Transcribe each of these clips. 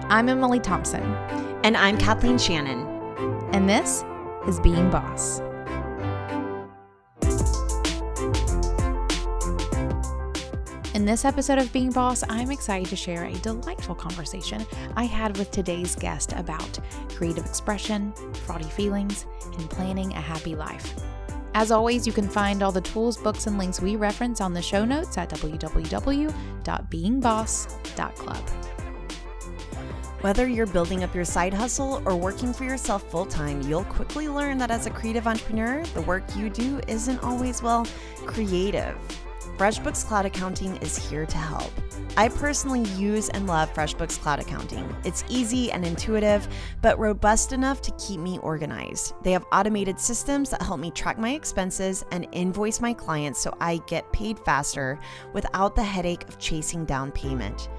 I'm Emily Thompson. And I'm Kathleen Shannon. And this is Being Boss. In this episode of Being Boss, I'm excited to share a delightful conversation I had with today's guest about creative expression, fraudy feelings, and planning a happy life. As always, you can find all the tools, books, and links we reference on the show notes at www.beingboss.club. Whether you're building up your side hustle or working for yourself full-time, you'll quickly learn that as a creative entrepreneur, the work you do isn't always, creative. FreshBooks Cloud Accounting is here to help. I personally use and love FreshBooks Cloud Accounting. It's easy and intuitive, but robust enough to keep me organized. They have automated systems that help me track my expenses and invoice my clients so I get paid faster without the headache of chasing down payment.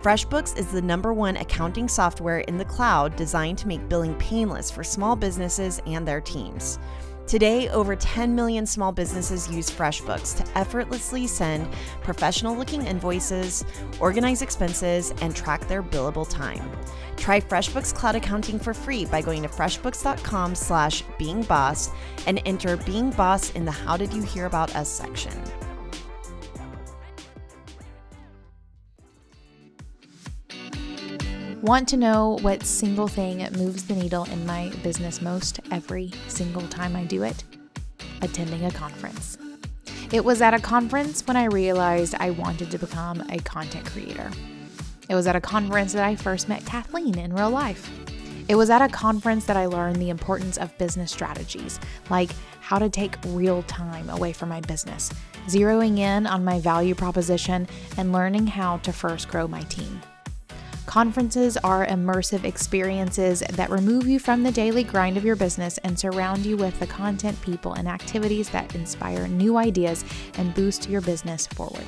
FreshBooks is the #1 accounting software in the cloud designed to make billing painless for small businesses and their teams. Today, over 10 million small businesses use FreshBooks to effortlessly send professional-looking invoices, organize expenses, and track their billable time. Try FreshBooks Cloud Accounting for free by going to freshbooks.com/beingboss and enter Being Boss in the How Did You Hear About Us section. Want to know what single thing moves the needle in my business most every single time I do it? Attending a conference. It was at a conference when I realized I wanted to become a content creator. It was at a conference that I first met Kathleen in real life. It was at a conference that I learned the importance of business strategies, like how to take real time away from my business, zeroing in on my value proposition, and learning how to first grow my team. Conferences are immersive experiences that remove you from the daily grind of your business and surround you with the content, people, and activities that inspire new ideas and boost your business forward.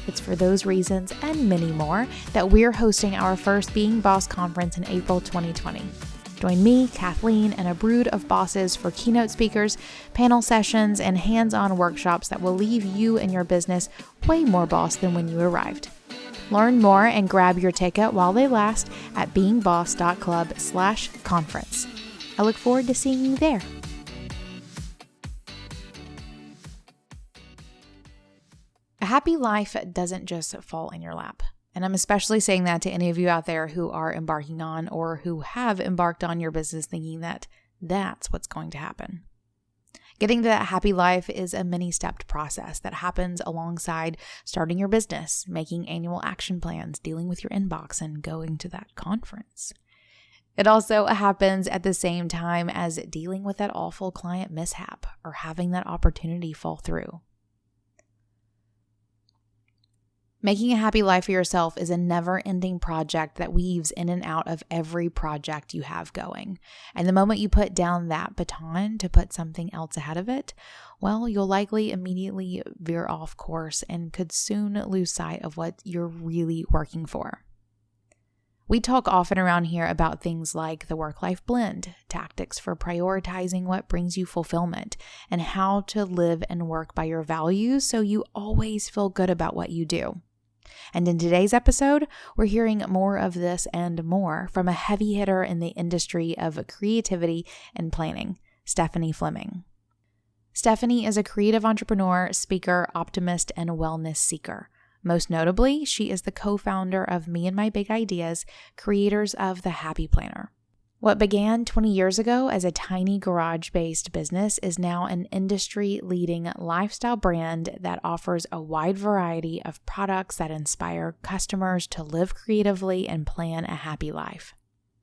It's for those reasons and many more that we're hosting our first Being Boss conference in April 2020. Join me, Kathleen, and a brood of bosses for keynote speakers, panel sessions, and hands-on workshops that will leave you and your business way more boss than when you arrived. Learn more and grab your ticket while they last at beingboss.club/conference. I look forward to seeing you there. A happy life doesn't just fall in your lap. And I'm especially saying that to any of you out there who are embarking on or who have embarked on your business thinking that that's what's going to happen. Getting to that happy life is a many-stepped process that happens alongside starting your business, making annual action plans, dealing with your inbox, and going to that conference. It also happens at the same time as dealing with that awful client mishap or having that opportunity fall through. Making a happy life for yourself is a never-ending project that weaves in and out of every project you have going. And the moment you put down that baton to put something else ahead of it, well, you'll likely immediately veer off course and could soon lose sight of what you're really working for. We talk often around here about things like the work-life blend, tactics for prioritizing what brings you fulfillment, and how to live and work by your values so you always feel good about what you do. And in today's episode, we're hearing more of this and more from a heavy hitter in the industry of creativity and planning, Stephanie Fleming. Stephanie is a creative entrepreneur, speaker, optimist, and wellness seeker. Most notably, she is the co-founder of Me and My Big Ideas, creators of the Happy Planner. What began 20 years ago as a tiny garage-based business is now an industry-leading lifestyle brand that offers a wide variety of products that inspire customers to live creatively and plan a happy life.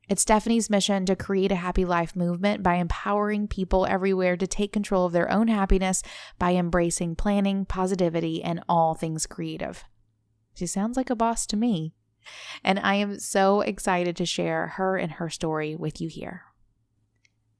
It's Stephanie's mission to create a happy life movement by empowering people everywhere to take control of their own happiness by embracing planning, positivity, and all things creative. She sounds like a boss to me. And I am so excited to share her and her story with you here.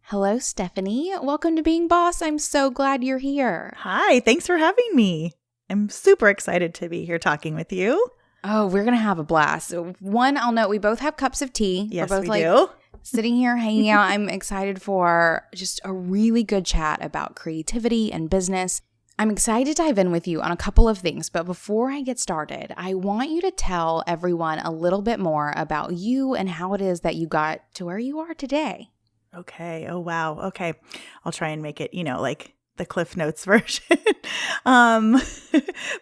Hello, Stephanie. Welcome to Being Boss. I'm so glad you're here. Hi, thanks for having me. I'm super excited to be here talking with you. Oh, we're going to have a blast. So one, I'll note we both have cups of tea. Yes, we're both we do. Sitting here hanging out. I'm excited for just a really good chat about creativity and business. I'm excited to dive in with you on a couple of things, but before I get started, I want you to tell everyone a little bit more about you and how it is that you got to where you are today. Okay. Oh, wow. Okay. I'll try and make it, like the Cliff Notes version. um,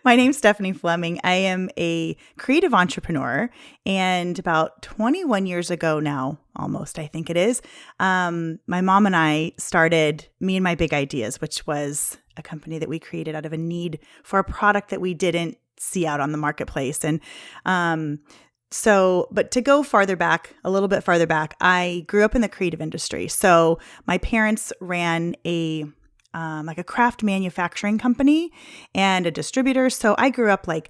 my name's Stephanie Fleming. I am a creative entrepreneur, and about 21 years ago now, almost, I think it is, my mom and I started Me and My Big Ideas, which was a company that we created out of a need for a product that we didn't see out on the marketplace. And but to go a little bit farther back, I grew up in the creative industry. So my parents ran a craft manufacturing company and a distributor. So I grew up like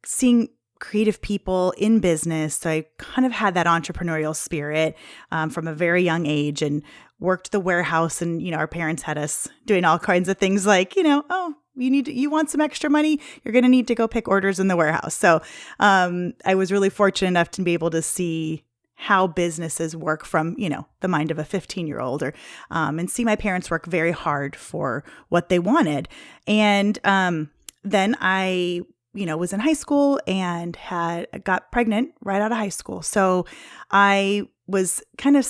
seeing creative people in business. So I kind of had that entrepreneurial spirit from a very young age, and worked the warehouse. And, our parents had us doing all kinds of things like, oh, you want some extra money? You're going to need to go pick orders in the warehouse. So I was really fortunate enough to be able to see how businesses work from, the mind of a 15-year-old, and see my parents work very hard for what they wanted. And then I, was in high school and got pregnant right out of high school. So I was kind of,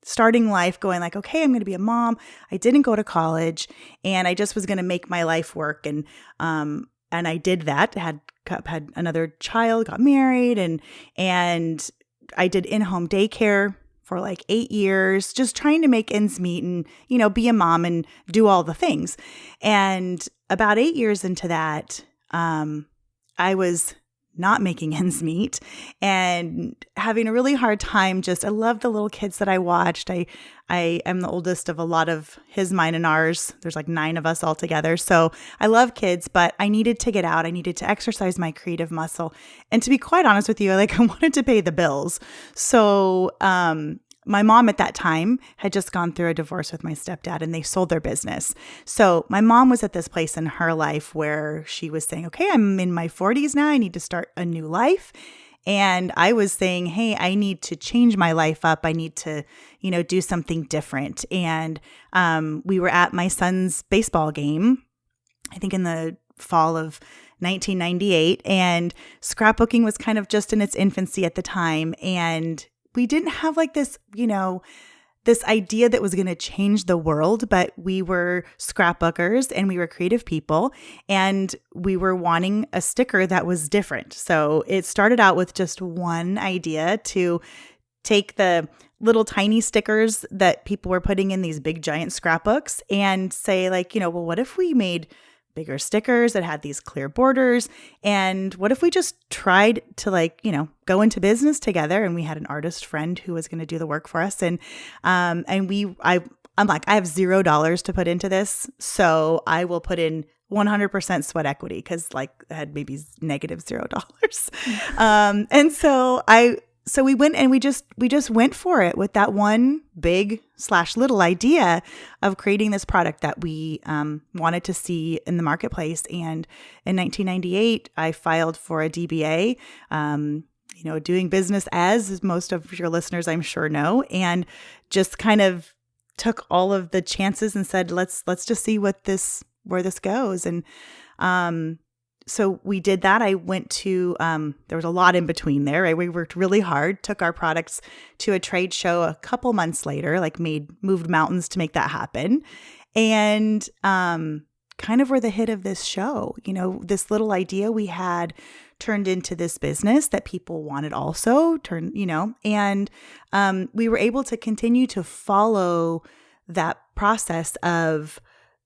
starting life going like, okay, I'm going to be a mom. I didn't go to college, and I just was going to make my life work. And I did that, had another child, got married, and I did in-home daycare for like 8 years, just trying to make ends meet and, be a mom and do all the things. And about 8 years into that, I was not making ends meet and having a really hard time. I love the little kids that I watched. I am the oldest of a lot of his, mine, and ours. There's like 9 of us all together. So I love kids, but I needed to get out. I needed to exercise my creative muscle. And to be quite honest with you, I wanted to pay the bills. So, my mom at that time had just gone through a divorce with my stepdad, and they sold their business. So my mom was at this place in her life where she was saying, okay, I'm in my 40s now. I need to start a new life. And I was saying, hey, I need to change my life up. I need to, do something different. And we were at my son's baseball game, I think in the fall of 1998. And scrapbooking was kind of just in its infancy at the time. And we didn't have like this, this idea that was going to change the world, but we were scrapbookers and we were creative people, and we were wanting a sticker that was different. So it started out with just one idea to take the little tiny stickers that people were putting in these big giant scrapbooks and say like, well, what if we made bigger stickers that had these clear borders? And what if we just tried to go into business together? And we had an artist friend who was going to do the work for us. And I'm like, I have $0 to put into this, so I will put in 100% sweat equity, because I had maybe negative $0. And so we went and we just went for it with that one big / little idea of creating this product that we wanted to see in the marketplace. And in 1998, I filed for a DBA, doing business as most of your listeners I'm sure know, and just kind of took all of the chances and said, let's just see where this goes. And so we did that. I went to, there was a lot in between there, right? We worked really hard, took our products to a trade show a couple months later, moved mountains to make that happen. And kind of were the hit of this show. This little idea we had turned into this business that people wanted also, and we were able to continue to follow that process of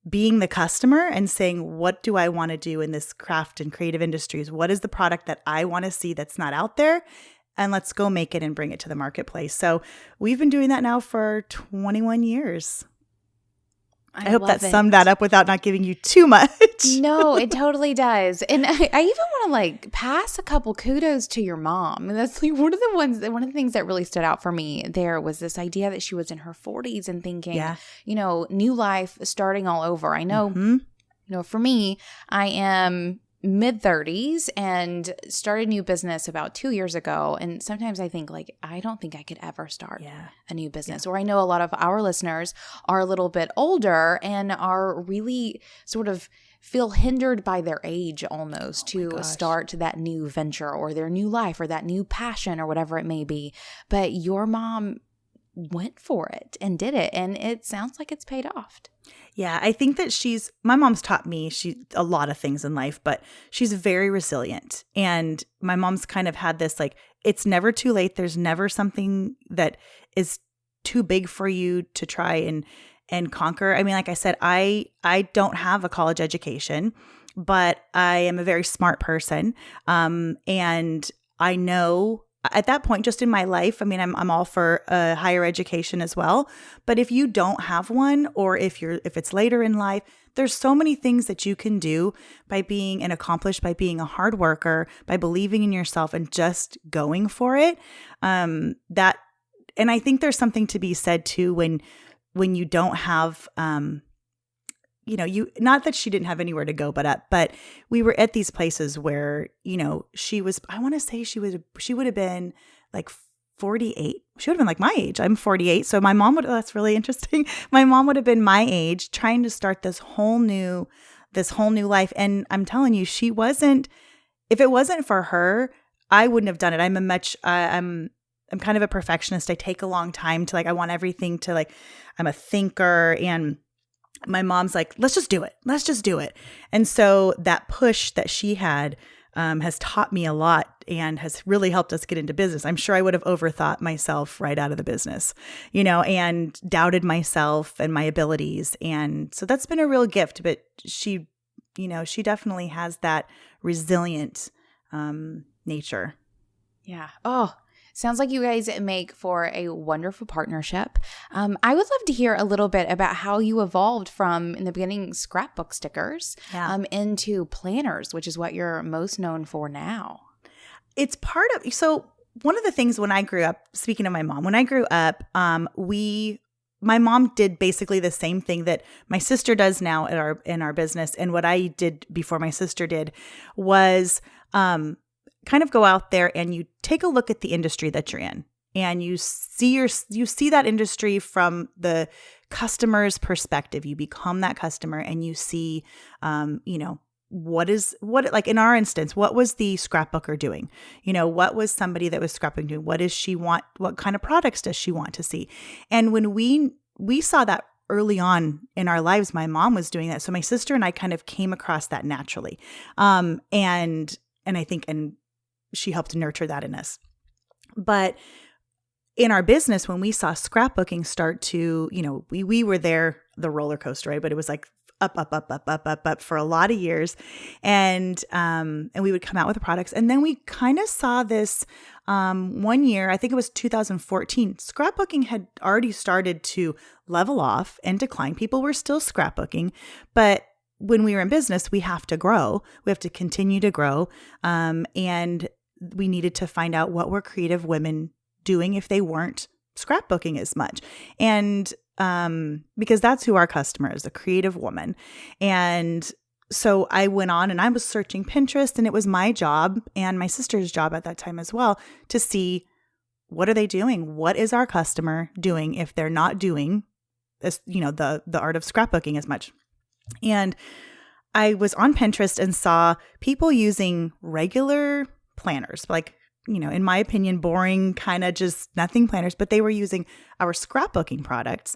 being the customer and saying, what do I want to do in this craft and creative industries? What is the product that I want to see that's not out there? And let's go make it and bring it to the marketplace. So we've been doing that now for 21 years. I hope that summed that up without not giving you too much. No, it totally does. And I even want to pass a couple kudos to your mom. And that's one of the things that really stood out for me there was this idea that she was in her 40s and thinking, new life starting all over. I know, for me, I am mid 30s and started a new business about 2 years ago. And sometimes I think like, I don't think I could ever start a new business. Or I know a lot of our listeners are a little bit older and are really sort of feel hindered by their age almost to start that new venture or their new life or that new passion or whatever it may be. But your mom went for it and did it. And it sounds like it's paid off. Yeah, I think that my mom's taught me a lot of things in life, but she's very resilient. And my mom's kind of had this, like, it's never too late. There's never something that is too big for you to try and conquer. I mean, like I said, I don't have a college education, but I am a very smart person. And I know at that point, just in my life, I mean, I'm all for higher education as well. But if you don't have one, or if it's later in life, there's so many things that you can do by being an accomplished, by being a hard worker, by believing in yourself and just going for it. And I think there's something to be said too when you don't have not that she didn't have anywhere to go but we were at these places where, she was, I want to say she would have been like 48. She would have been like my age. I'm 48. So my mom that's really interesting. My mom would have been my age trying to start this whole new life. And I'm telling you, if it wasn't for her, I wouldn't have done it. I'm kind of a perfectionist. I take a long time to I want everything to I'm a thinker, and my mom's like, let's just do it. Let's just do it. And so that push that she had has taught me a lot and has really helped us get into business. I'm sure I would have overthought myself right out of the business, and doubted myself and my abilities. And so that's been a real gift, but she definitely has that resilient nature. Yeah. Oh, sounds like you guys make for a wonderful partnership. I would love to hear a little bit about how you evolved from, in the beginning, scrapbook stickers into planners, which is what you're most known for now. It's part of – so one of the things when I grew up, speaking of my mom, when I grew up, my mom did basically the same thing that my sister does now in our business, and what I did before my sister did was kind of go out there and you take a look at the industry that you're in, and you see that industry from the customer's perspective. You become that customer, and you see, what in our instance, what was the scrapbooker doing? What was somebody that was scrapbooking doing? What does she want? What kind of products does she want to see? And when we saw that early on in our lives, my mom was doing that. So my sister and I kind of came across that naturally. And I think, and she helped nurture that in us. But in our business, when we saw scrapbooking start to, we were there, the roller coaster, right? But it was like up for a lot of years. And we would come out with the products. And then we kind of saw this one year, I think it was 2014, scrapbooking had already started to level off and decline. People were still scrapbooking, but when we were in business, we have to grow. We have to continue to grow. And we needed to find out what were creative women doing if they weren't scrapbooking as much. And because that's who our customer is, a creative woman. And so I went on and I was searching Pinterest, and it was my job and my sister's job at that time as well to see, what are they doing? What is our customer doing if they're not doing this, the art of scrapbooking as much? And I was on Pinterest and saw people using regular planners, in my opinion, boring, kind of just nothing planners, but they were using our scrapbooking products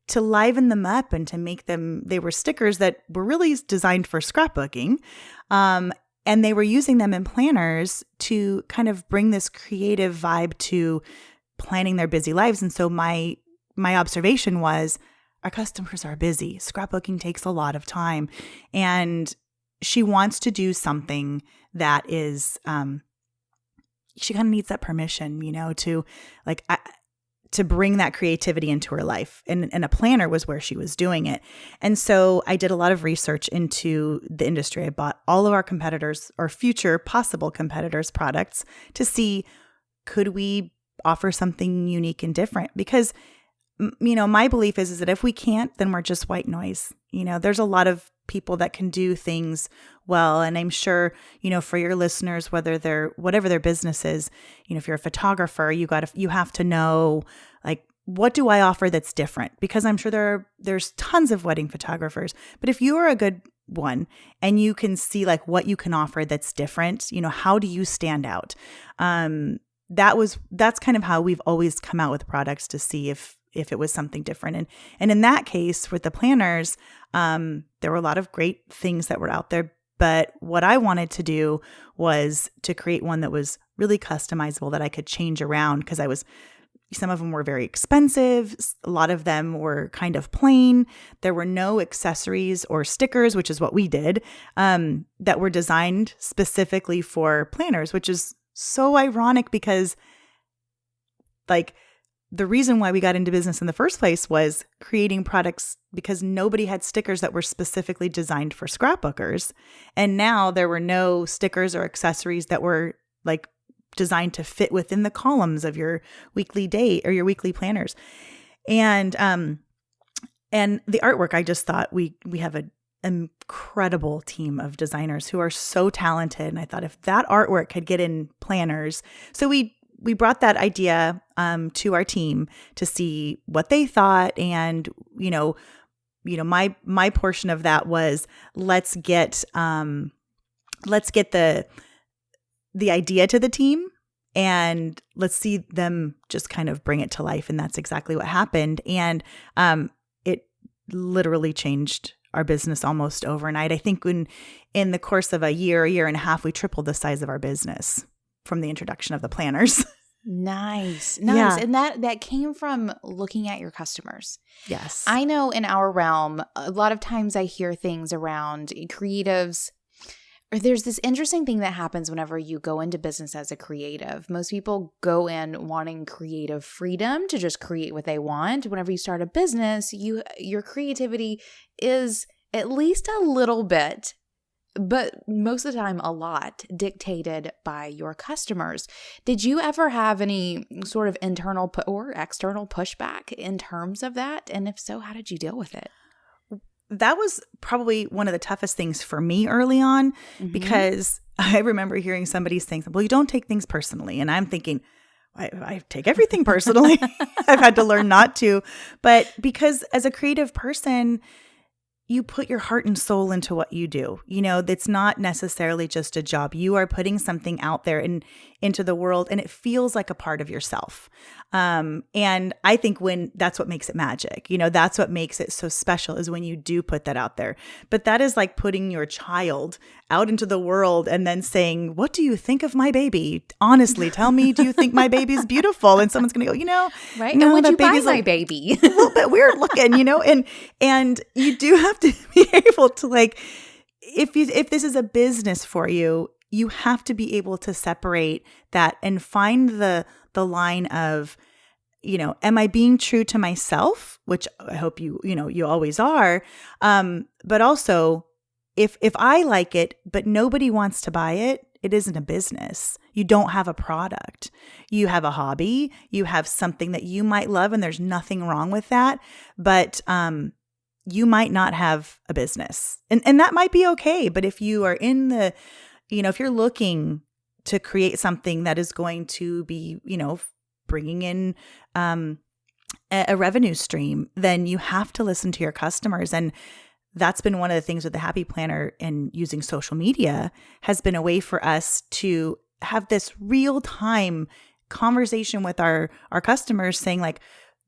to liven them up and to make them, they were stickers that were really designed for scrapbooking. And they were using them in planners to kind of bring this creative vibe to planning their busy lives. And so my observation was, our customers are busy. Scrapbooking takes a lot of time. And she wants to do something that is, she kind of needs that permission, to bring that creativity into her life. And a planner was where she was doing it. And so I did a lot of research into the industry. I bought all of our competitors or future possible competitors' products to see, could we offer something unique and different? Because my belief is that if we can't, then we're just white noise. There's a lot of people that can do things well. And I'm sure, for your listeners, whatever their business is, if you're a photographer, you have to know, like, what do I offer that's different? Because I'm sure there's tons of wedding photographers, but if you are a good one and you can see like what you can offer that's different, how do you stand out? That's kind of how we've always come out with products to see if it was something different. And in that case, with the planners, there were a lot of great things that were out there. But what I wanted to do was to create one that was really customizable that I could change around, because some of them were very expensive. A lot of them were kind of plain. There were no accessories or stickers, which is what we did, that were designed specifically for planners, which is so ironic because, like, the reason why we got into business in the first place was creating products because nobody had stickers that were specifically designed for scrapbookers. And now there were no stickers or accessories that were like designed to fit within the columns of your weekly date or your weekly planners. And the artwork, I just thought we have an incredible team of designers who are so talented. And I thought if that artwork could get in planners, so we brought that idea to our team to see what they thought. And, my portion of that was let's get the idea to the team and let's see them just kind of bring it to life. And that's exactly what happened. And it literally changed our business almost overnight. I think in the course of a year and a half, we tripled the size of our business from the introduction of the planners. Nice. Yeah. And that came from looking at your customers. Yes. I know in our realm, a lot of times I hear things around creatives. There's this interesting thing that happens whenever you go into business as a creative. Most people go in wanting creative freedom to just create what they want. Whenever you start a business, your creativity is at least a little bit, but most of the time a lot, dictated by your customers. Did you ever have any sort of internal or external pushback in terms of that? And if so, how did you deal with it? That was probably one of the toughest things for me early on, because I remember hearing somebody saying, well, you don't take things personally. And I'm thinking, I take everything personally. I've had to learn not to. But because as a creative person, you put your heart and soul into what you do. It's not necessarily just a job. You are putting something out there and into the world, and it feels like a part of yourself. And I think that's what makes it magic. That's what makes it so special, is when you do put that out there. But that is like putting your child out into the world and then saying, what do you think of my baby? Honestly, tell me, do you think my baby's beautiful? And someone's going to go, right? No, and would you buy my like baby? a little bit weird looking, and you do have to be able to, like, if this is a business for you, you have to be able to separate that and find the line of, am I being true to myself, which I hope you always are. But also if I like it, but nobody wants to buy it, it isn't a business. You don't have a product. You have a hobby. You have something that you might love, and there's nothing wrong with that. But, you might not have a business, and that might be okay. But if you are if you're looking to create something that is going to be, bringing in a revenue stream, then you have to listen to your customers. And that's been one of the things with the Happy Planner, and using social media has been a way for us to have this real-time conversation with our customers, saying like,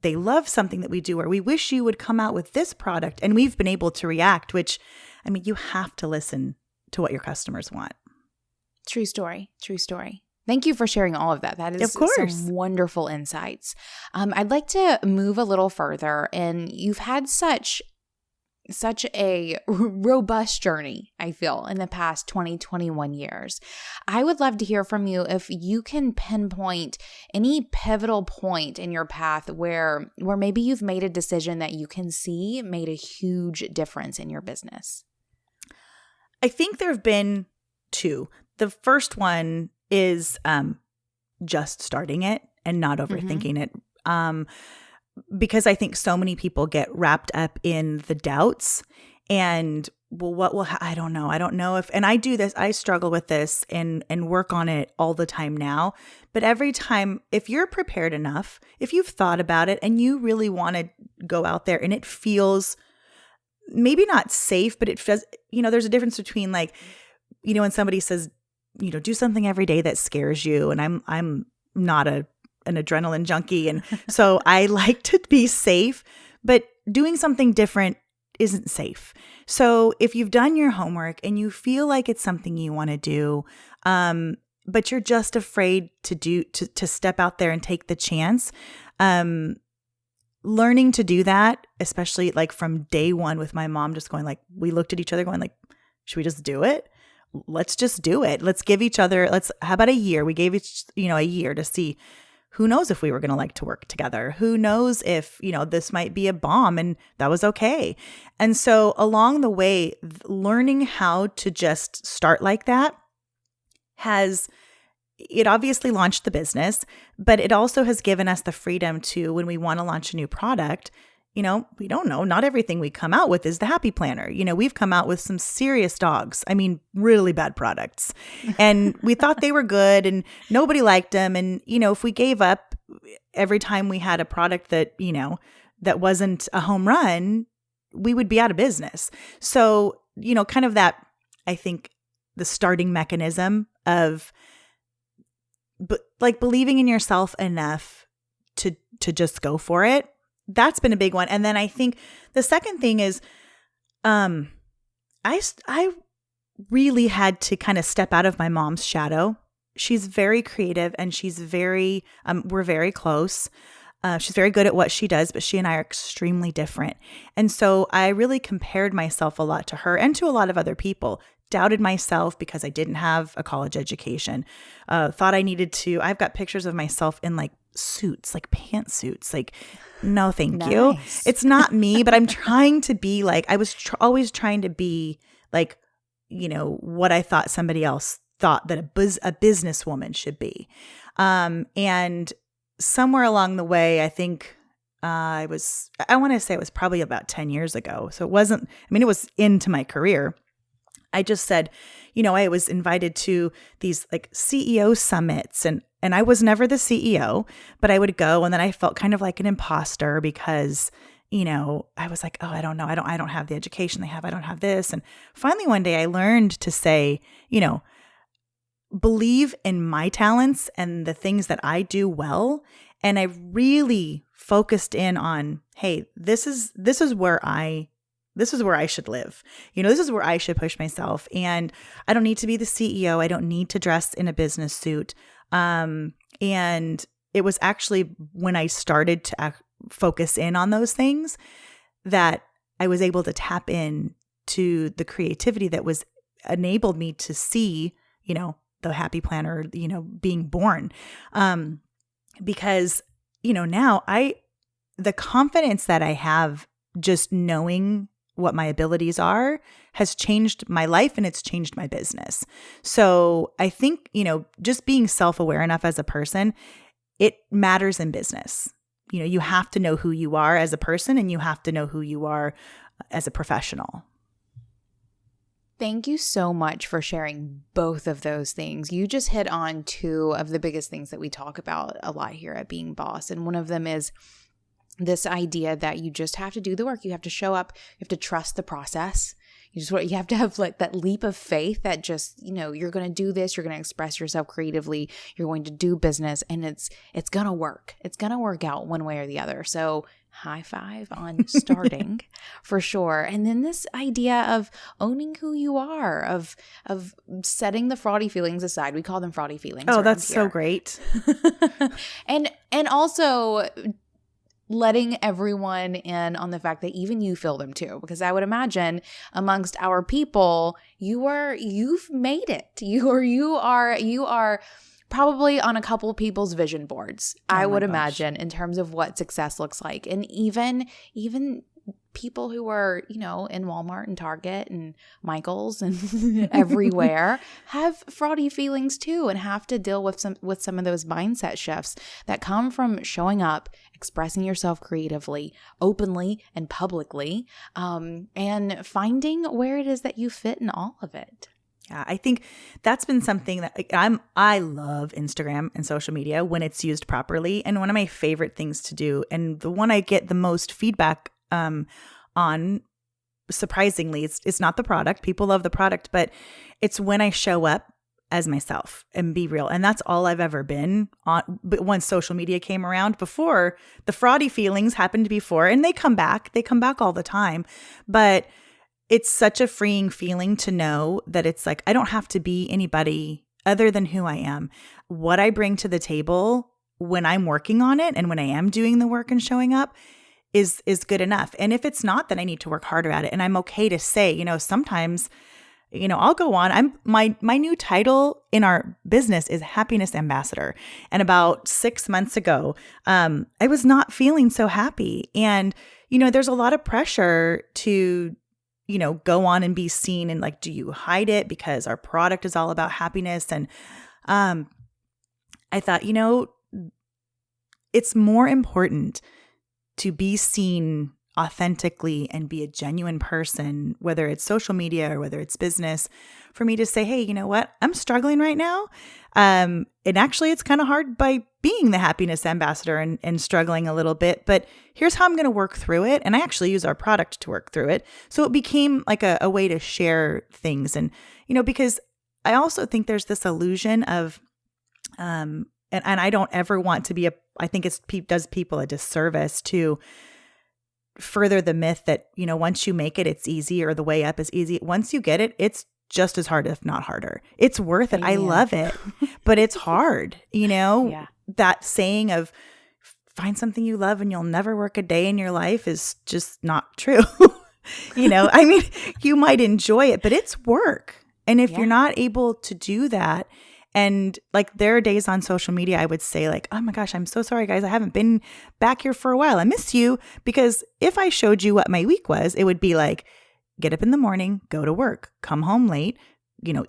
they love something that we do, or we wish you would come out with this product. And we've been able to react, which, you have to listen to what your customers want. True story. Thank you for sharing all of that. That is Of course. some wonderful insights. I'd like to move a little further, and you've had such a robust journey, I feel, in the past 21 years. I would love to hear from you if you can pinpoint any pivotal point in your path where maybe you've made a decision that you can see made a huge difference in your business. I think there have been two. The first one is just starting it and not overthinking it. because I think so many people get wrapped up in the doubts and, well, what will, I don't know. I don't know if, and I do this, I struggle with this and work on it all the time now. But every time, if you're prepared enough, if you've thought about it and you really want to go out there and it feels maybe not safe, but it feels, there's a difference between like, when somebody says, do something every day that scares you. And I'm not an adrenaline junkie. And so I like to be safe, but doing something different isn't safe. So if you've done your homework and you feel like it's something you want to do, but you're just afraid to step out there and take the chance, learning to do that, especially like from day one with my mom, just going like, we looked at each other going like, should we just do it? Let's just do it. Let's give each other, how about a year? We gave each, a year to see. Who knows if we were going to like to work together? Who knows if, this might be a bomb, and that was okay. And so along the way, learning how to just start like that it obviously launched the business, but it also has given us the freedom to, when we want to launch a new product, we don't know. Not everything we come out with is the Happy Planner. We've come out with some serious dogs. I mean, really bad products. And we thought they were good and nobody liked them. And, if we gave up every time we had a product that, that wasn't a home run, we would be out of business. So, kind of that, I think, the starting mechanism of like believing in yourself enough to just go for it. That's been a big one. And then I think the second thing is, I really had to kind of step out of my mom's shadow. She's very creative and she's very, we're very close. She's very good at what she does, but she and I are extremely different. And so I really compared myself a lot to her and to a lot of other people. Doubted myself because I didn't have a college education. Thought I needed to. I've got pictures of myself in like suits, like pantsuits. Like, no, thank you. It's not me, but I'm trying to be like, I was always trying to be like, what I thought somebody else thought that a businesswoman should be. And somewhere along the way, I think I want to say it was probably about 10 years ago. So it wasn't, it was into my career. I just said, I was invited to these like CEO summits and I was never the CEO, but I would go and then I felt kind of like an imposter because, I was like, oh, I don't know. I don't have the education they have. I don't have this. And finally one day I learned to say, believe in my talents and the things that I do well. And I really focused in on, hey, this is where I should live. This is where I should push myself. And I don't need to be the CEO. I don't need to dress in a business suit. And it was actually when I started to focus in on those things that I was able to tap in to the creativity that was enabled me to see, the Happy Planner, being born. Because, now the confidence that I have just knowing what my abilities are has changed my life and it's changed my business. So I think, just being self-aware enough as a person, it matters in business. You have to know who you are as a person and you have to know who you are as a professional. Thank you so much for sharing both of those things. You just hit on two of the biggest things that we talk about a lot here at Being Boss. And one of them is this idea that you just have to do the work. You have to show up. You have to trust the process. You have to have like that leap of faith that just, you're going to do this. You're going to express yourself creatively. You're going to do business and it's going to work. It's going to work out one way or the other. So high five on starting for sure. And then this idea of owning who you are, of setting the fraudy feelings aside. We call them fraudy feelings. Oh, that's so great. and also letting everyone in on the fact that even you feel them too, because I would imagine amongst our people, you've made it. You are probably on a couple people's vision boards. I would imagine in terms of what success looks like, and even people who are, in Walmart and Target and Michael's and everywhere have fraudy feelings too, and have to deal with some of those mindset shifts that come from showing up, expressing yourself creatively, openly and publicly, and finding where it is that you fit in all of it. Yeah, I think that's been something that I love Instagram and social media when it's used properly. And one of my favorite things to do, and the one I get the most feedback on, surprisingly, it's not the product. People love the product, but it's when I show up as myself and be real. And that's all I've ever been on. But once social media came around, before, the fraudy feelings happened before, and they come back all the time. But it's such a freeing feeling to know that it's like, I don't have to be anybody other than who I am. What I bring to the table when I'm working on it and when I am doing the work and showing up is good enough. And if it's not, then I need to work harder at it. And I'm okay to say, sometimes, I'll go on. My new title in our business is Happiness Ambassador. And about 6 months ago, I was not feeling so happy. And, there's a lot of pressure to go on and be seen, and like, do you hide it because our product is all about happiness? And I thought, it's more important to be seen authentically and be a genuine person, whether it's social media or whether it's business, for me to say, hey, you know what? I'm struggling right now. And actually, it's kind of hard by being the happiness ambassador and struggling a little bit, but here's how I'm going to work through it. And I actually use our product to work through it. So it became like a way to share things. And, because I also think there's this illusion of, and I don't ever want to be I think it does people a disservice to further the myth that, once you make it, it's easy, or the way up is easy. Once you get it, it's just as hard, if not harder. It's worth it. I love it, but it's hard, Yeah. That saying of find something you love and you'll never work a day in your life is just not true. I mean, you might enjoy it, but it's work. And if you're not able to do that, and like, there are days on social media I would say like, oh my gosh, I'm so sorry guys, I haven't been back here for a while. I miss you. Because if I showed you what my week was, it would be like, get up in the morning, go to work, come home late,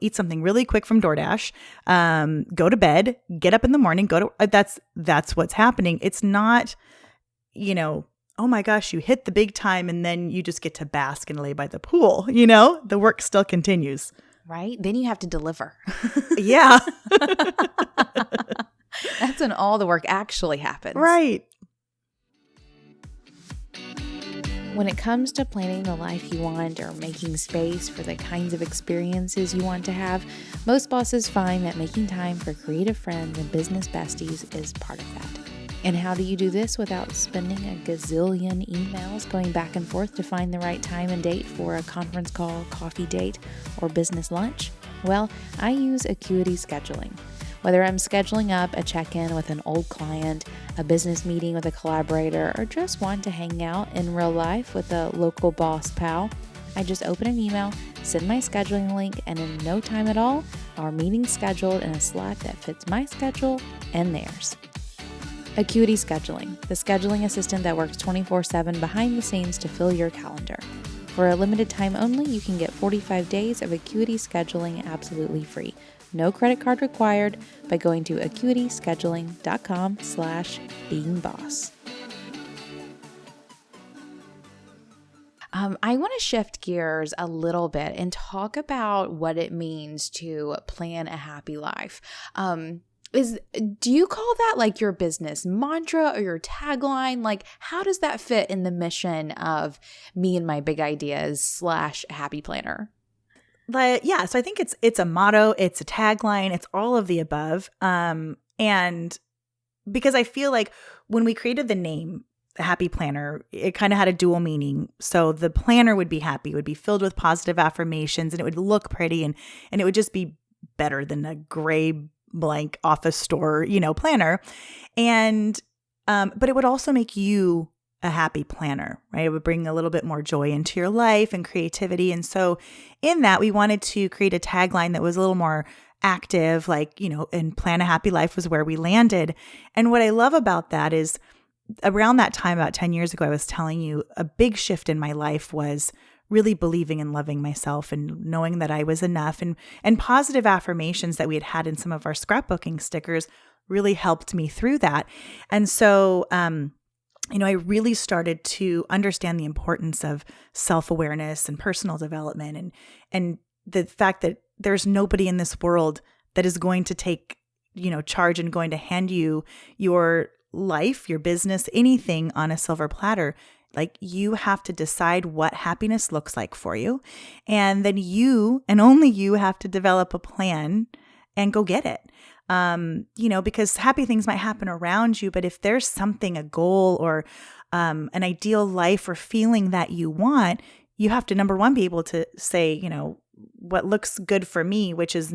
eat something really quick from DoorDash, go to bed, get up in the morning, go to, that's what's happening. It's not, oh my gosh, you hit the big time and then you just get to bask and lay by the pool. The work still continues. Right? Then you have to deliver. Yeah. That's when all the work actually happens. Right. When it comes to planning the life you want or making space for the kinds of experiences you want to have, most bosses find that making time for creative friends and business besties is part of that. And how do you do this without spending a gazillion emails going back and forth to find the right time and date for a conference call, coffee date, or business lunch? Well, I use Acuity Scheduling. Whether I'm scheduling up a check-in with an old client, a business meeting with a collaborator, or just want to hang out in real life with a local boss pal, I just open an email, send my scheduling link, and in no time at all, our meeting's scheduled in a slot that fits my schedule and theirs. Acuity Scheduling, the scheduling assistant that works 24/7 behind the scenes to fill your calendar. For a limited time only, you can get 45 days of Acuity Scheduling absolutely free. No credit card required by going to acuityscheduling.com/beingboss. I want to shift gears a little bit and talk about what it means to plan a happy life. Do you call that like your business mantra or your tagline? Like, how does that fit in the mission of Me and My Big Ideas / Happy Planner? Yeah, so I think it's a motto, it's a tagline, it's all of the above. And because I feel like when we created the name, the Happy Planner, it kind of had a dual meaning. So the planner would be happy, would be filled with positive affirmations, and it would look pretty, and it would just be better than a gray blank office store, planner. And, but it would also make you a happy planner, right? It would bring a little bit more joy into your life and creativity. And so in that, we wanted to create a tagline that was a little more active, like, and Plan a Happy Life was where we landed. And what I love about that is around that time, about 10 years ago, I was telling you a big shift in my life was really believing and loving myself and knowing that I was enough, and positive affirmations that we had in some of our scrapbooking stickers really helped me through that. And so, I really started to understand the importance of self-awareness and personal development, and the fact that there's nobody in this world that is going to take, charge and going to hand you your life, your business, anything on a silver platter. Like, you have to decide what happiness looks like for you. And then you, and only you, have to develop a plan and go get it. Because happy things might happen around you, but if there's something, a goal or an ideal life or feeling that you want, you have to, number one, be able to say, what looks good for me, which is,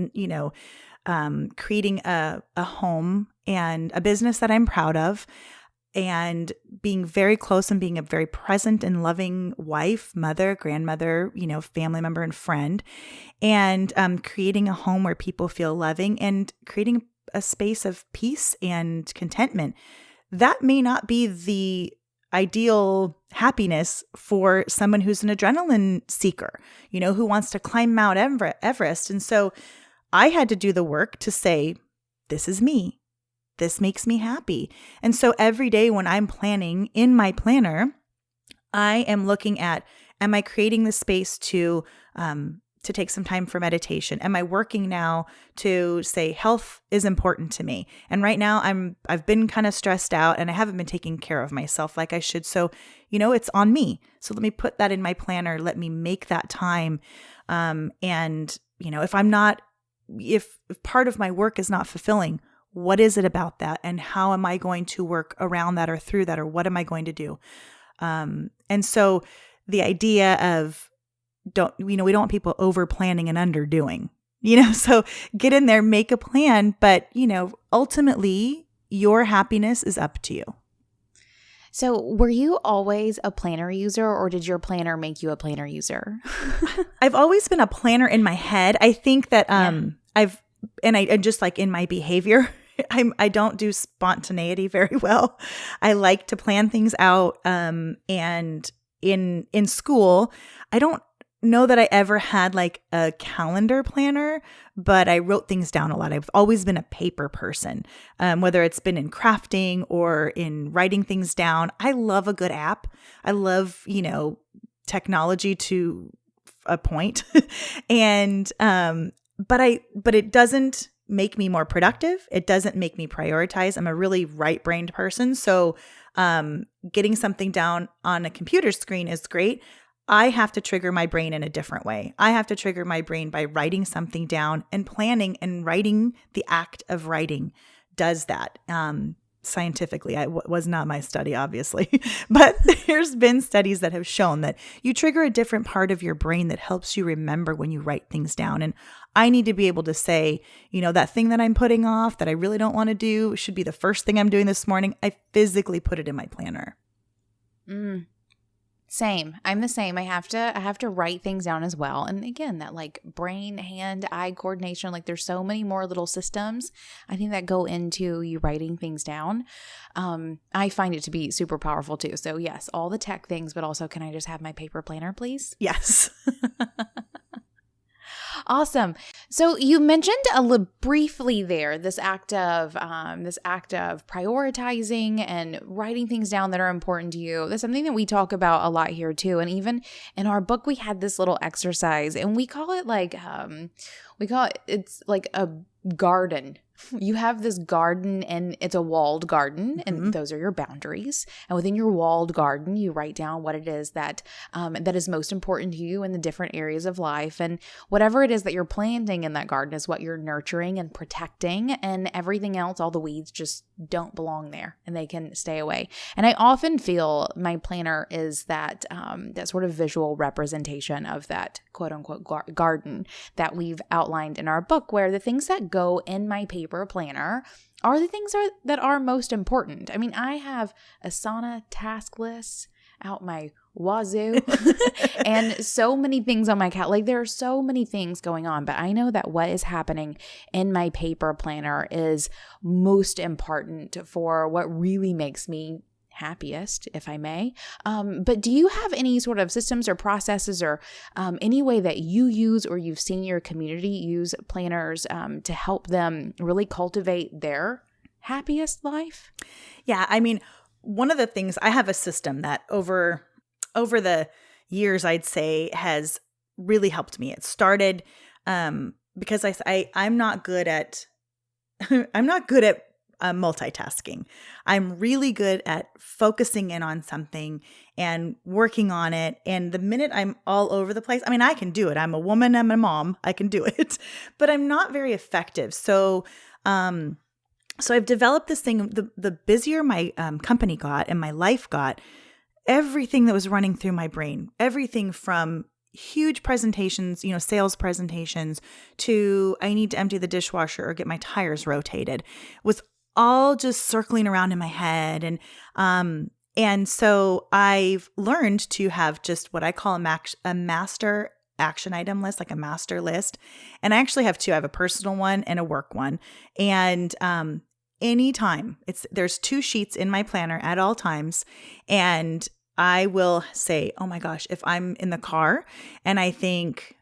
creating a home and a business that I'm proud of, and being very close and being a very present and loving wife, mother, grandmother, family member and friend, and creating a home where people feel loving and creating a space of peace and contentment. That may not be the ideal happiness for someone who's an adrenaline seeker, who wants to climb Mount Everest. And so I had to do the work to say, this is me. This makes me happy. And so every day when I'm planning in my planner, I am looking at, am I creating the space to take some time for meditation? Am I working now to say health is important to me? And right now I've been kind of stressed out and I haven't been taking care of myself like I should. So, it's on me. So let me put that in my planner. Let me make that time. If part of my work is not fulfilling, what is it about that? And how am I going to work around that or through that? Or what am I going to do? And so the idea of we don't want people over planning and underdoing, so get in there, make a plan, but ultimately your happiness is up to you. So were you always a planner user, or did your planner make you a planner user? I've always been a planner in my head. I think that I just like in my behavior, I don't do spontaneity very well. I like to plan things out. And in school, I don't know that I ever had like a calendar planner, but I wrote things down a lot. I've always been a paper person, whether it's been in crafting or in writing things down. I love a good app. I love, technology to a point. And, but it doesn't make me more productive. It doesn't make me prioritize. I'm a really right-brained person. So getting something down on a computer screen is great. I have to trigger my brain in a different way. I have to trigger my brain by writing something down, and planning and writing, the act of writing does that. Scientifically, was not my study, obviously, but there's been studies that have shown that you trigger a different part of your brain that helps you remember when you write things down. And I need to be able to say, that thing that I'm putting off that I really don't want to do should be the first thing I'm doing this morning. I physically put it in my planner. Same. I'm the same. I have to write things down as well. And again, that like brain, hand, eye coordination, like there's so many more little systems I think that go into you writing things down. I find it to be super powerful too. So yes, all the tech things, but also, can I just have my paper planner, please? Yes. Awesome. So you mentioned briefly there this act of prioritizing and writing things down that are important to you. That's something that we talk about a lot here too. And even in our book, we had this little exercise, and we call it it's like a garden. You have this garden, and it's a walled garden, and those are your boundaries. And within your walled garden, you write down what it is that is most important to you in the different areas of life. And whatever it is that you're planting in that garden is what you're nurturing and protecting, and everything else, all the weeds, just don't belong there, and they can stay away. And I often feel my planner is that sort of visual representation of that quote unquote garden that we've outlined in our book, where the things that go in my paper planner are the things that are most important. I mean, I have Asana task lists out my wazoo and so many things on my cat. Like, there are so many things going on, but I know that what is happening in my paper planner is most important for what really makes me happiest, if I may. But do you have any sort of systems or processes or any way that you use or you've seen your community use planners to help them really cultivate their happiest life? Yeah, I mean, one of the things, I have a system that over the years, I'd say, has really helped me. It started because I'm not good at multitasking. I'm really good at focusing in on something and working on it. And the minute I'm all over the place, I mean, I can do it. I'm a woman, I'm a mom, I can do it, but I'm not very effective. So I've developed this thing. The busier my company got and my life got, everything that was running through my brain, everything from huge presentations, sales presentations, to I need to empty the dishwasher or get my tires rotated, was all just circling around in my head. And so I've learned to have just what I call a master action item list, like a master list. And I actually have two. I have a personal one and a work one. And anytime there's 2 sheets in my planner at all times. And I will say, oh my gosh, if I'm in the car and I think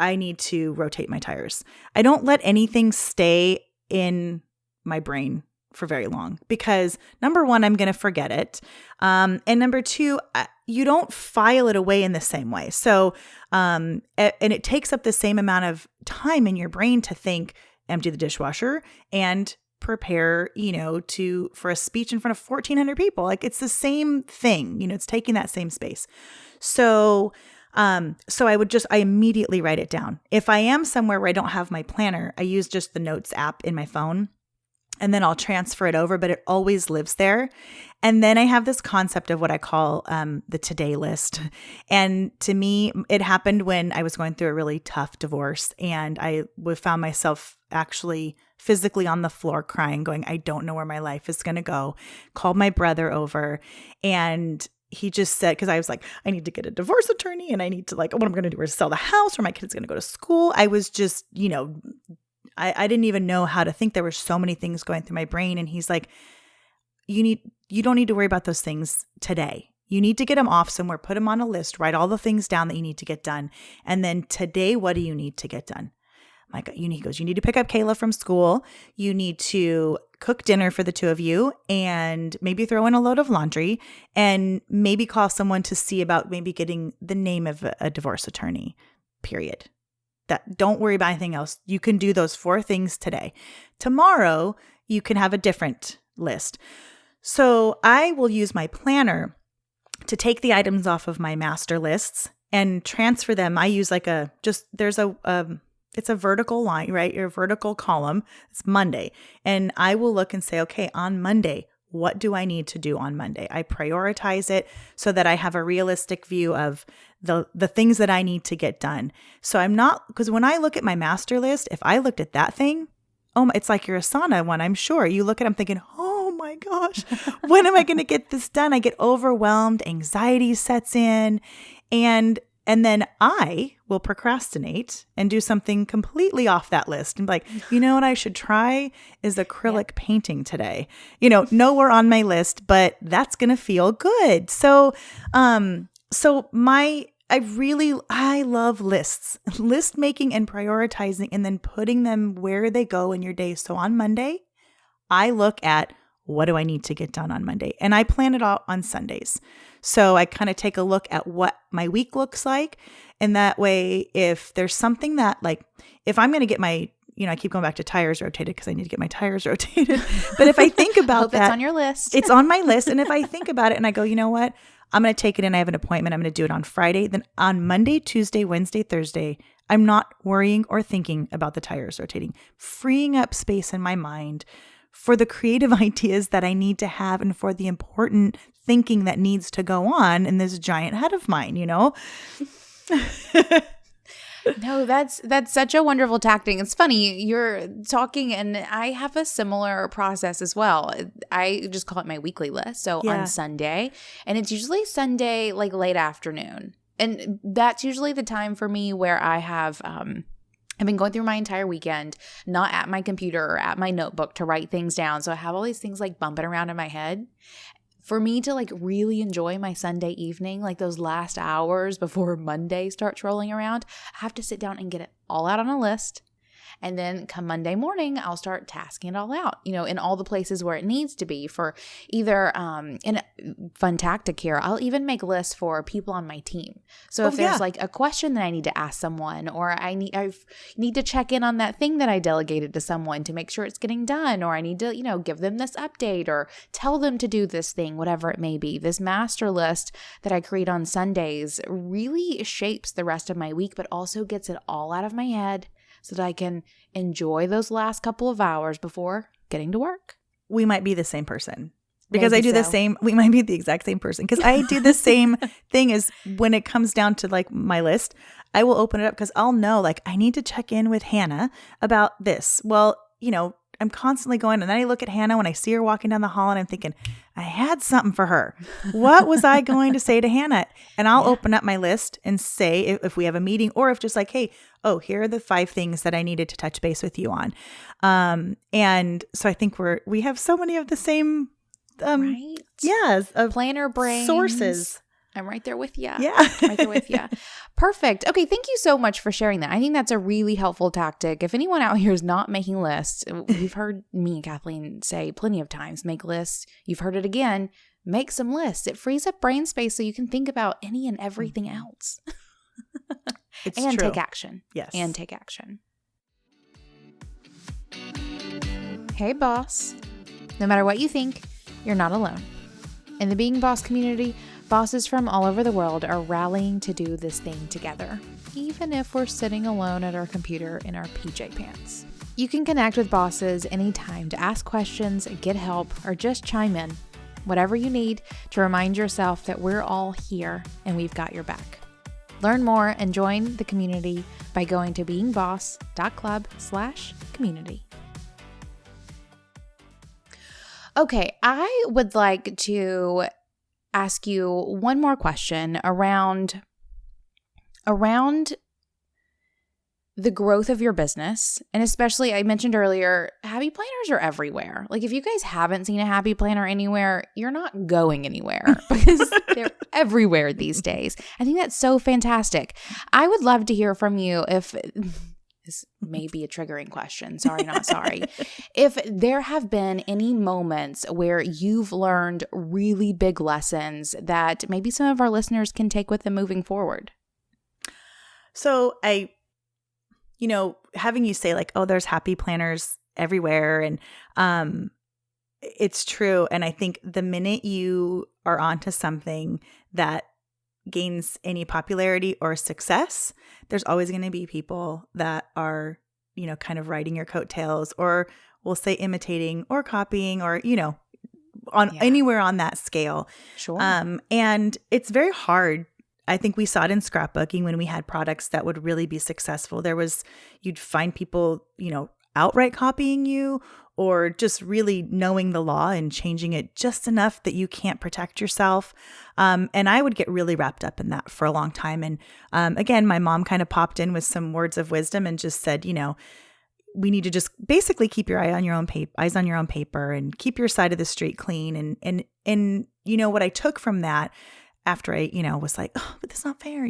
I need to rotate my tires, I don't let anything stay in my brain for very long, because number one, I'm going to forget it. And number two, you don't file it away in the same way. So, and it takes up the same amount of time in your brain to think, empty the dishwasher and prepare, for a speech in front of 1,400 people. Like, it's the same thing, it's taking that same space. So I immediately write it down. If I am somewhere where I don't have my planner, I use just the Notes app in my phone. And then I'll transfer it over, but it always lives there. And then I have this concept of what I call the today list. And to me, it happened when I was going through a really tough divorce. And I found myself actually physically on the floor crying, going, I don't know where my life is going to go. Called my brother over, and he just said, because I was like, I need to get a divorce attorney, and I need to, what I'm going to do is sell the house, or my kid's going to go to school. I was just, I didn't even know how to think. There were so many things going through my brain. And he's like, you don't need to worry about those things today. You need to get them off somewhere, put them on a list, write all the things down that you need to get done. And then today, what do you need to get done? He goes, you need to pick up Kayla from school. You need to cook dinner for the 2 of you, and maybe throw in a load of laundry, and maybe call someone to see about maybe getting the name of a divorce attorney, period. That don't worry about anything else. You can do those 4 things today. Tomorrow, you can have a different list. So I will use my planner to take the items off of my master lists and transfer them. I use it's a vertical line, right? Your vertical column. It's Monday. And I will look and say, okay, on Monday, what do I need to do on Monday? I prioritize it so that I have a realistic view of the things that I need to get done. So I'm not, because when I look at my master list, if I looked at that thing, it's like your Asana one, I'm sure. You look at it, I'm thinking, oh my gosh, when am I going to get this done? I get overwhelmed, anxiety sets in, and then I will procrastinate and do something completely off that list and be like, what I should try is acrylic painting today. Nowhere on my list, but that's going to feel good. So, I love lists, list making and prioritizing, and then putting them where they go in your day. So on Monday, I look at, what do I need to get done on Monday? And I plan it out on Sundays. So I kind of take a look at what my week looks like. And that way, if there's something that, if I'm going to get my, I keep going back to tires rotated because I need to get my tires rotated. But if I think about that, it's on your list. It's on my list. And if I think about it and I go, you know what, I'm going to take it in. I have an appointment. I'm going to do it on Friday. Then on Monday, Tuesday, Wednesday, Thursday, I'm not worrying or thinking about the tires rotating, freeing up space in my mind for the creative ideas that I need to have and for the important thinking that needs to go on in this giant head of mine, No, that's such a wonderful tactic. It's funny, you're talking and I have a similar process as well. I just call it my weekly list. So on Sunday, and it's usually Sunday, late afternoon. And that's usually the time for me where I have, I've been going through my entire weekend, not at my computer or at my notebook to write things down. So I have all these things bumping around in my head. for me to like really enjoy my Sunday evening, like those last hours before Monday starts rolling around, I have to sit down and get it all out on a list. And then come Monday morning, I'll start tasking it all out, in all the places where it needs to be for either, in a fun tactic here, I'll even make lists for people on my team. So if there's like a question that I need to ask someone, or I need to check in on that thing that I delegated to someone to make sure it's getting done, or I need to, give them this update or tell them to do this thing, whatever it may be. This master list that I create on Sundays really shapes the rest of my week, but also gets it all out of my head, so that I can enjoy those last couple of hours before getting to work. We might be the same person because Maybe I do the so. same. We might be the exact same person because I do the same thing as when it comes down to like my list, I will open it up because I'll know like I need to check in with Hannah about this. Well, I'm constantly going, and then I look at Hannah when I see her walking down the hall and I'm thinking, I had something for her. What was I going to say to Hannah? And I'll open up my list and say if we have a meeting, or if just like, hey, here are the 5 things that I needed to touch base with you on. And so I think we have so many of the same, Right? yes, of Planner brains. sources. I'm right there with you. Yeah. Right there with you. Perfect. Okay, thank you so much for sharing that. I think that's a really helpful tactic. If anyone out here is not making lists, you've heard me and Kathleen say plenty of times, make lists. You've heard it again, make some lists. It frees up brain space so you can think about any and everything else. It's and true. take action. Yes. And take action. Hey, boss. No matter what you think, you're not alone. In the Being Boss community, bosses from all over the world are rallying to do this thing together, even if we're sitting alone at our computer in our PJ pants. You can connect with bosses anytime to ask questions, get help, or just chime in. Whatever you need to remind yourself that we're all here and we've got your back. Learn more and join the community by going to beingboss.club/community. Okay, I would like to ask you one more question around the growth of your business. And especially, I mentioned earlier, happy planners are everywhere. Like if you guys haven't seen a happy planner anywhere, you're not going anywhere because they're everywhere these days. I think that's so fantastic. I would love to hear from you if this may be a triggering question. Sorry, not sorry. If there have been any moments where you've learned really big lessons that maybe some of our listeners can take with them moving forward. So having you say like, there's happy planners everywhere. And it's true. And I think the minute you are onto something that gains any popularity or success, there's always going to be people that are, kind of riding your coattails, or we'll say imitating or copying, or, anywhere on that scale. Sure. And it's very hard. I think we saw it in scrapbooking when we had products that would really be successful. You'd find people, outright copying you, or just really knowing the law and changing it just enough that you can't protect yourself. And I would get really wrapped up in that for a long time. And again, my mom kind of popped in with some words of wisdom and just said, we need to just basically keep your eyes on your own paper and keep your side of the street clean. And what I took from that after I, was like, but that's not fair,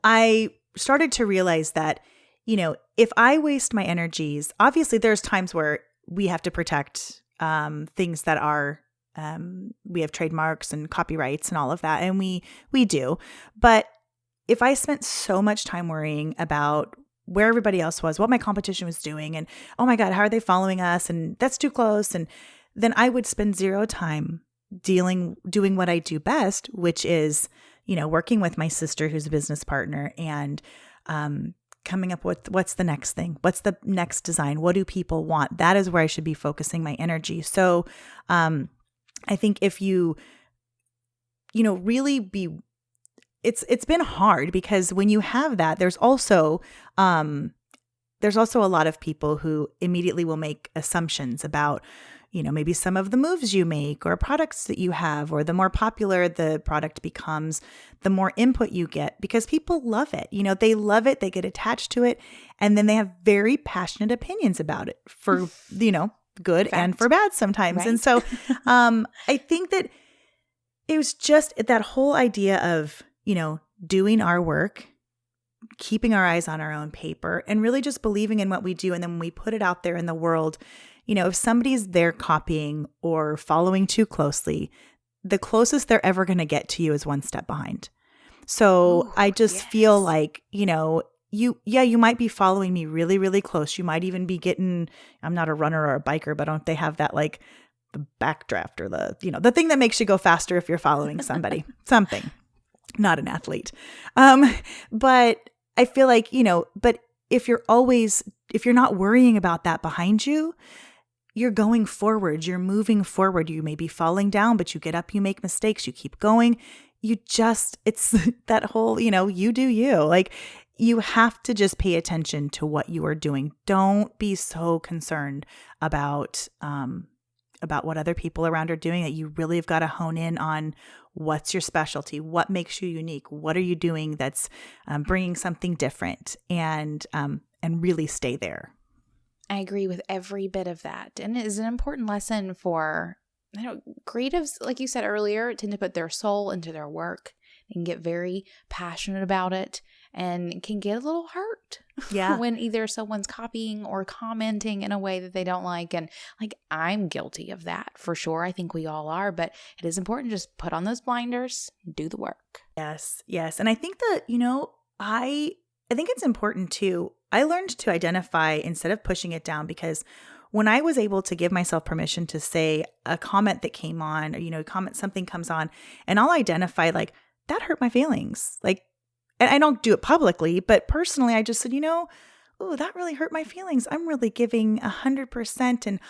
I started to realize that, if I waste my energies, obviously there's times where we have to protect things that are, we have trademarks and copyrights and all of that, and we do. But if I spent so much time worrying about where everybody else was, what my competition was doing, and oh my God, how are they following us? And that's too close. And then I would spend zero time doing what I do best, which is, working with my sister who's a business partner and coming up with what's the next thing, what's the next design, what do people want? That is where I should be focusing my energy. So I think if you really it's been hard because when you have that, there's also a lot of people who immediately will make assumptions about maybe some of the moves you make or products that you have, or the more popular the product becomes, the more input you get because people love it. They love it. They get attached to it. And then they have very passionate opinions about it for, good and for bad sometimes. Right. And so I think that it was just that whole idea of, doing our work, keeping our eyes on our own paper, and really just believing in what we do. And then when we put it out there in the world, if somebody's there copying or following too closely, the closest they're ever going to get to you is one step behind. So I just feel like, you might be following me really, really close. You might even be getting, I'm not a runner or a biker, but don't they have that like the backdraft or the thing that makes you go faster if you're following somebody, something, not an athlete. But I feel like, but if you're not worrying about that behind you, you're going forward, you're moving forward. You may be falling down, but you get up, you make mistakes, you keep going. It's that whole, you do you. Like, you have to just pay attention to what you are doing. Don't be so concerned about what other people around are doing, that you really have got to hone in on what's your specialty, what makes you unique, what are you doing that's bringing something different, and really stay there. I agree with every bit of that. And it is an important lesson for, creatives, like you said earlier, tend to put their soul into their work and get very passionate about it, and can get a little hurt when either someone's copying or commenting in a way that they don't like. And like, I'm guilty of that for sure. I think we all are, but it is important to just put on those blinders, do the work. Yes. And I think that, I think it's important too. I learned to identify instead of pushing it down, because when I was able to give myself permission to say a comment that came on, or, something comes on, and I'll identify like, that hurt my feelings. Like, and I don't do it publicly, but personally, I just said, that really hurt my feelings. I'm really giving 100%. And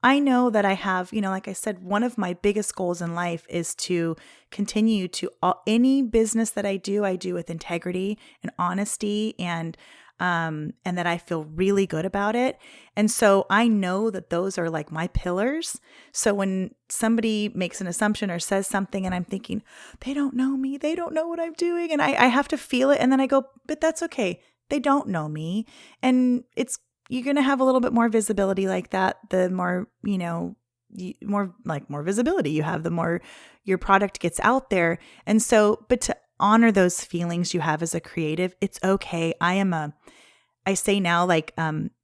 I know that I have, like I said, one of my biggest goals in life is to continue to any business that I do with integrity and honesty, and that I feel really good about it. And so I know that those are like my pillars. So when somebody makes an assumption or says something and I'm thinking, they don't know me, they don't know what I'm doing, and I have to feel it. And then I go, but that's okay. They don't know me. And you're going to have a little bit more visibility like that. The more, more visibility you have, the more your product gets out there. And so, but to honor those feelings you have as a creative, it's okay. I say now, like,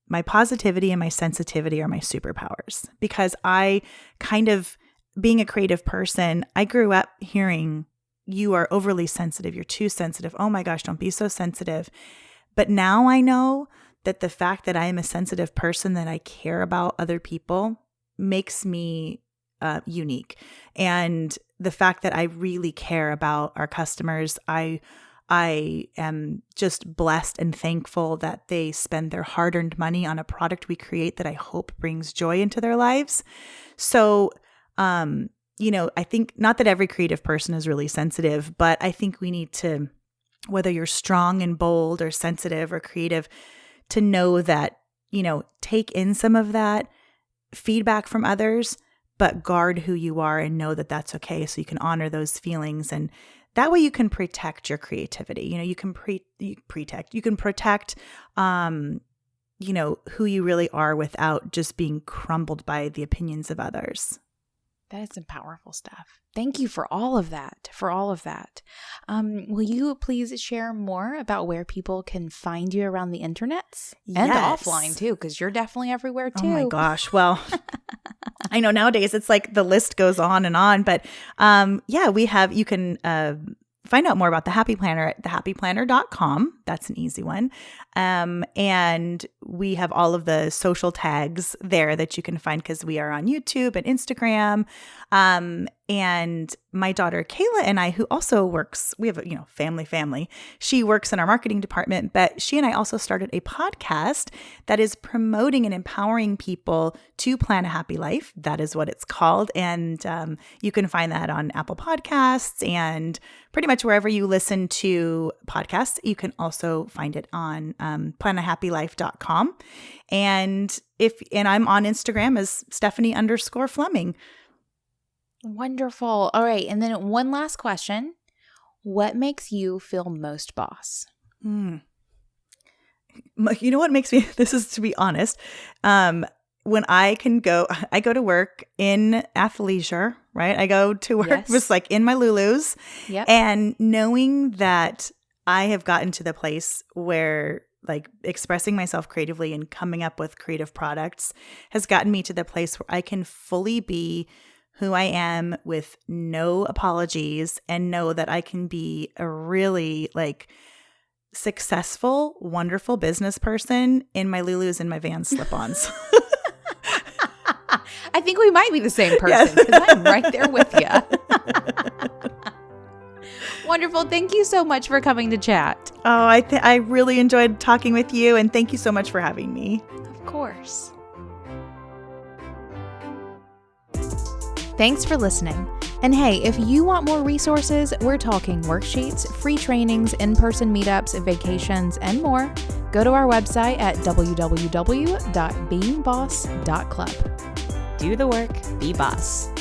my positivity and my sensitivity are my superpowers, because I kind of, being a creative person, I grew up hearing, you are overly sensitive. You're too sensitive. Oh my gosh, don't be so sensitive. But now I know that the fact that I am a sensitive person, that I care about other people, makes me unique. And the fact that I really care about our customers, I am just blessed and thankful that they spend their hard-earned money on a product we create that I hope brings joy into their lives. So, I think, not that every creative person is really sensitive, but I think we need to, whether you're strong and bold or sensitive or creative, to know that, take in some of that feedback from others, but guard who you are and know that that's okay. So you can honor those feelings, and that way you can protect your creativity. You can protect, who you really are without just being crumbled by the opinions of others. That is some powerful stuff. Thank you for all of that. Will you please share more about where people can find you around the internets? And offline too, because you're definitely everywhere too. Oh my gosh. Well, I know nowadays it's like the list goes on and on, but you can find out more about the Happy Planner at thehappyplanner.com. That's an easy one. And we have all of the social tags there that you can find, because we are on YouTube and Instagram. And my daughter Kayla and I, who also works, we have a family. She works in our marketing department, but she and I also started a podcast that is promoting and empowering people to plan a happy life. That is what it's called. And you can find that on Apple Podcasts and pretty much wherever you listen to podcasts. You can also find it on planahappylife.com. And I'm on Instagram as Stephanie_Fleming. Wonderful. All right. And then one last question. What makes you feel most boss? You know what makes me, this is to be honest, when I go to work in athleisure, right? I go to work just like in my Lulus. Yep. And knowing that I have gotten to the place where like expressing myself creatively and coming up with creative products has gotten me to the place where I can fully be who I am with no apologies and know that I can be a really like successful, wonderful business person in my Lulus and my Vans slip-ons. I think we might be the same person because I'm right there with you. Wonderful. Thank you so much for coming to chat. Oh, I really enjoyed talking with you, and thank you so much for having me. Of course. Thanks for listening. And hey, if you want more resources, we're talking worksheets, free trainings, in-person meetups, vacations, and more. Go to our website at www.beingboss.club. Do the work, be boss.